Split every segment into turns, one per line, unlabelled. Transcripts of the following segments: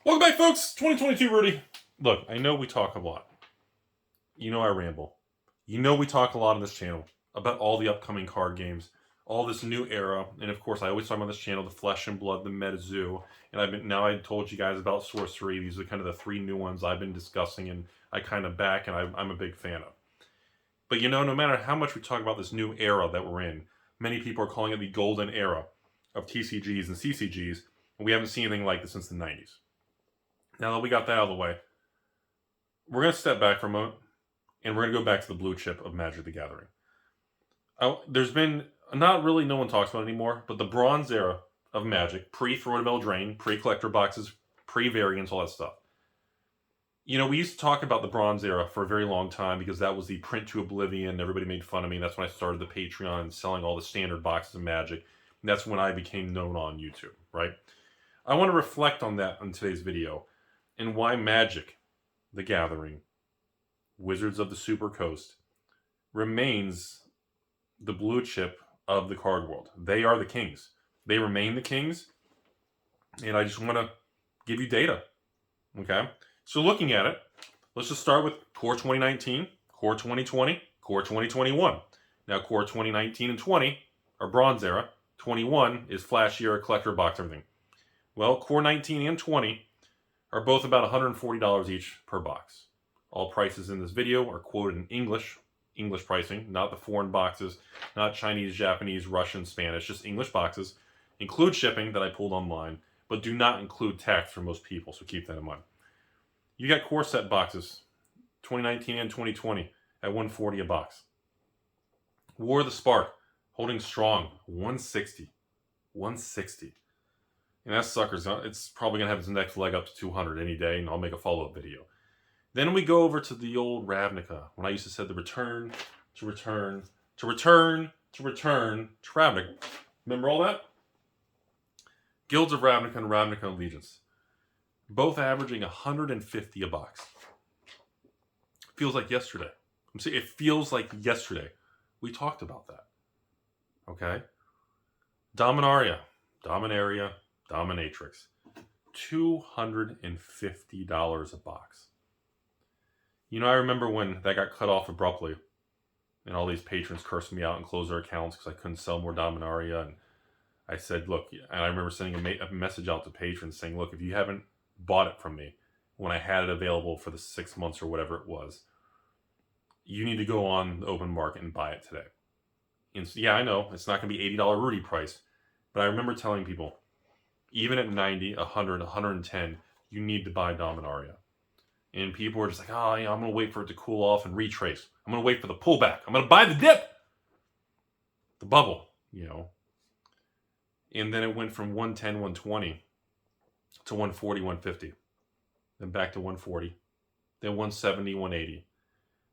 Welcome back, folks. 2022 Rudy. Look, I know we talk a lot. You know I ramble. You know we talk a lot on this channel about all the upcoming card games, all this new era, and of course I always talk on this channel the Flesh and Blood, the Meta Zoo, and I told you guys about Sorcery. These are kind of the three new ones I've been discussing, and I kind of back, and I'm a big fan of. But you know, no matter how much we talk about this new era that we're in, many people are calling it the golden era of TCGs and CCGs, and we haven't seen anything like this since the 90s. Now that we got that out of the way, we're going to step back for a moment, and we're going to go back to the blue chip of Magic the Gathering. There's been, not really no one talks about it anymore, but the bronze era of Magic, pre-Throw-to-Veil Drain, pre-collector boxes, pre-variants, all that stuff. You know, we used to talk about the bronze era for a very long time because that was the print to oblivion. Everybody made fun of me. That's when I started the Patreon and selling all the standard boxes of Magic. And that's when I became known on YouTube, right? I want to reflect on that in today's video and why Magic the Gathering, Wizards of the Super Coast, remains the blue chip of the card world. They are the kings. They remain the kings. And I just want to give you data. Okay? So looking at it, let's just start with Core 2019, Core 2020, Core 2021. Now Core 2019 and 20 are Bronze Era. 21 is Flash Era, Collector Box, everything. Well, Core 19 and 20 are both about $140 each per box. All prices in this video are quoted in English pricing, not the foreign boxes, not Chinese, Japanese, Russian, Spanish, just English boxes. Include shipping that I pulled online, but do not include tax for most people, so keep that in mind. You got core set boxes, 2019 and 2020 at $140 a box. War of the Spark, holding strong, $160. $160. And that sucker's, it's probably going to have its next leg up to $200 any day, and I'll make a follow-up video. Then we go over to the old Ravnica, when I used to say the return to Ravnica. Remember all that? Guilds of Ravnica and Ravnica Allegiance. Both averaging $150 a box. Feels like yesterday. I'm saying it feels like yesterday. We talked about that. Okay? Dominaria, Dominatrix. $250 a box. You know, I remember when that got cut off abruptly and all these patrons cursed me out and closed their accounts because I couldn't sell more Dominaria. And I said, look, and I remember sending a message out to patrons saying, look, if you haven't bought it from me when I had it available for the 6 months or whatever it was, you need to go on the open market and buy it today. And yeah, I know it's not going to be $80 Rudy price, but I remember telling people, even at 90, 100, 110, you need to buy Dominaria. And people were just like, oh, yeah, I'm going to wait for it to cool off and retrace. I'm going to wait for the pullback. I'm going to buy the dip. The bubble, you know. And then it went from 110, 120 to 140, 150. Then back to 140. Then 170, 180.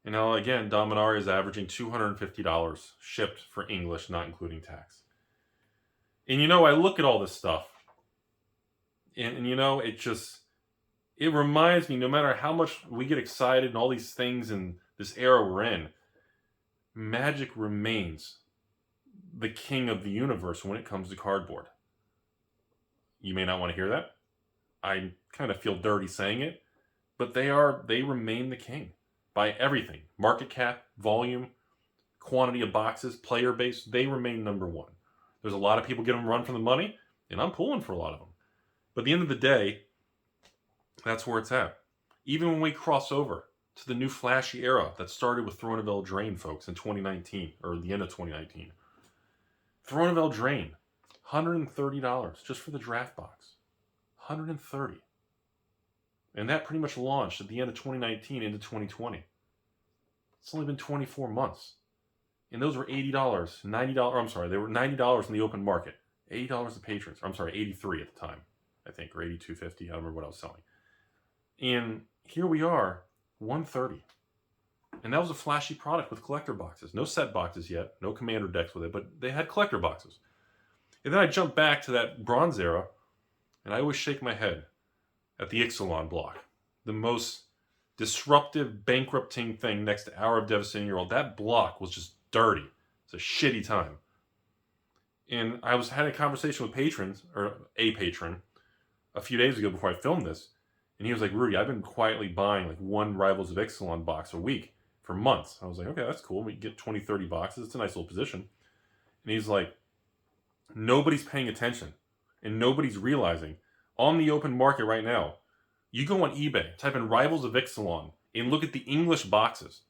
And now again, Dominaria is averaging $250 shipped for English, not including tax. And you know, I look at all this stuff. And you know, it reminds me, no matter how much we get excited and all these things in this era we're in, Magic remains the king of the universe when it comes to cardboard. You may not want to hear that. I kind of feel dirty saying it, but they remain the king by everything. Market cap, volume, quantity of boxes, player base, they remain number one. There's a lot of people getting them run for the money, and I'm pulling for a lot of them. But at the end of the day, that's where it's at. Even when we cross over to the new flashy era that started with Throw-to-Veil Drain, folks, in 2019, or the end of 2019. Throw-to-Veil Drain, $130 just for the draft box. $130. And that pretty much launched at the end of 2019 into 2020. It's only been 24 months. And those were $80, $90, I'm sorry, they were $90 in the open market. $80 to patrons. I'm sorry, $83 at the time, I think, or $82.50. I don't remember what I was selling. And here we are, $130. And that was a flashy product with collector boxes. No set boxes yet, no commander decks with it, but they had collector boxes. And then I jumped back to that bronze era, and I always shake my head at the Ixalan block. The most disruptive, bankrupting thing next to Hour of Devastating Your World. That block was just dirty. It's a shitty time. And I had a conversation with patrons, or a patron, a few days ago before I filmed this, And he was like, Rudy, I've been quietly buying like one Rivals of Ixalan box a week for months. I was like, okay, that's cool. We get 20, 30 boxes. It's a nice little position. And he's like, nobody's paying attention and nobody's realizing on the open market right now, you go on eBay, type in Rivals of Ixalan and look at the English boxes.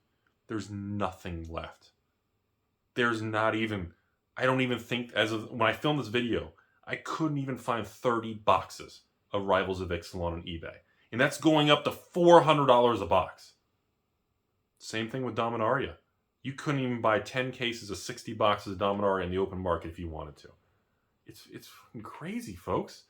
There's nothing left. There's not even, I don't even think, as of when I filmed this video, I couldn't even find 30 boxes of Rivals of Ixalan on eBay. And that's going up to $400 a box. Same thing with Dominaria. You couldn't even buy 10 cases of 60 boxes of Dominaria in the open market if you wanted to. It's fucking crazy, folks.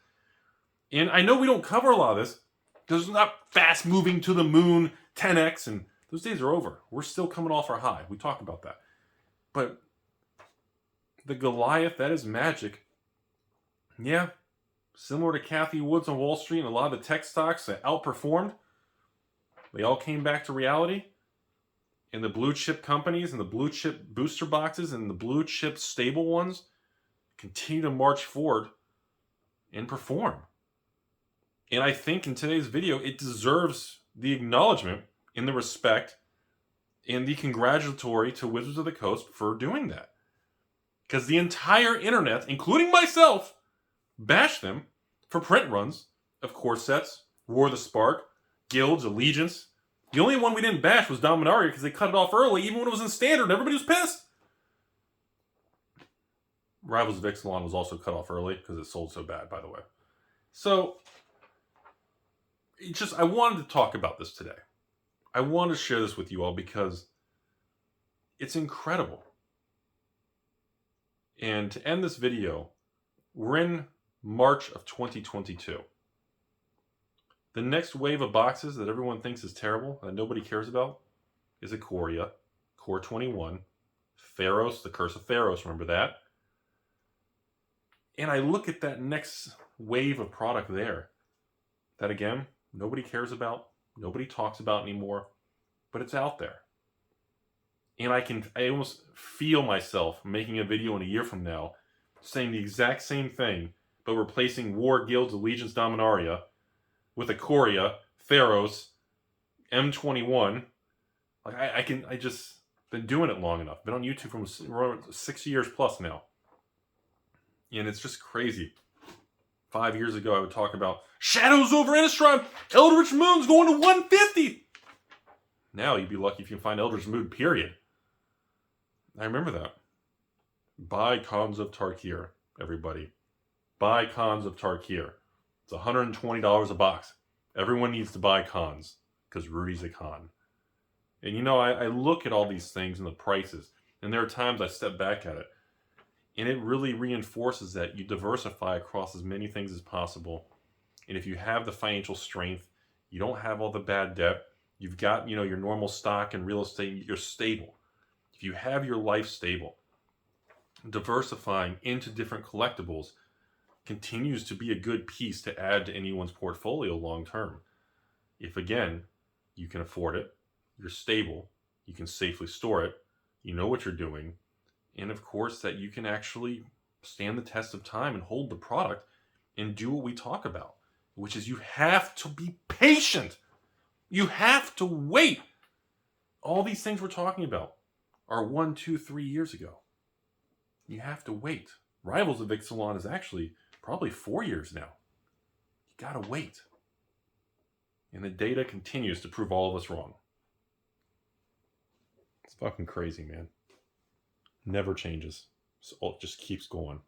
And I know we don't cover a lot of this because it's not fast moving to the moon 10x, and those days are over. We're still coming off our high. We talk about that. But the Goliath, that is magic. Yeah, similar to Cathie Woods on Wall Street and a lot of the tech stocks that outperformed. They all came back to reality. And the blue chip companies and the blue chip booster boxes and the blue chip stable ones continue to march forward and perform. And I think in today's video, it deserves the acknowledgement and the respect and the congratulatory to Wizards of the Coast for doing that. Because the entire internet, including myself, bashed them for print runs of core sets, War of the Spark, Guilds, Allegiance. The only one we didn't bash was Dominaria because they cut it off early, even when it was in standard. Everybody was pissed. Rivals of Ixalan was also cut off early because it sold so bad, by the way. So, I wanted to talk about this today. I wanted to share this with you all because it's incredible. And to end this video, we're in March of 2022. The next wave of boxes that everyone thinks is terrible, that nobody cares about, is Ikoria, Core 21, Theros, the Curse of Theros, remember that? And I look at that next wave of product there, that again, nobody cares about, nobody talks about anymore, but it's out there. And I almost feel myself making a video in a year from now saying the exact same thing, but replacing War, Guilds, Allegiance, Dominaria with Ikoria, Theros, M21. Like I just been doing it long enough. Been on YouTube for 6 years plus now. And it's just crazy. 5 years ago, I would talk about Shadows over Innistrad, Eldritch Moon's going to 150. Now you'd be lucky if you can find Eldritch Moon, period. I remember that. Buy Cons of Tarkir, everybody. Buy Cons of Tarkir. It's $120 a box. Everyone needs to buy Cons because Rudy's a con. And you know, I look at all these things and the prices, and there are times I step back at it, and it really reinforces that you diversify across as many things as possible. And if you have the financial strength, you don't have all the bad debt, you've got, you know, your normal stock and real estate, you're stable. If you have your life stable, diversifying into different collectibles continues to be a good piece to add to anyone's portfolio long term. If again, you can afford it, you're stable, you can safely store it, you know what you're doing, and of course that you can actually stand the test of time and hold the product and do what we talk about, which is you have to be patient. You have to wait. All these things we're talking about are 1, 2, 3 years ago. You have to wait. Rivals of Ixalan is actually probably 4 years now. You gotta wait. And the data continues to prove all of us wrong. It's fucking crazy, man. Never changes. So it just keeps going.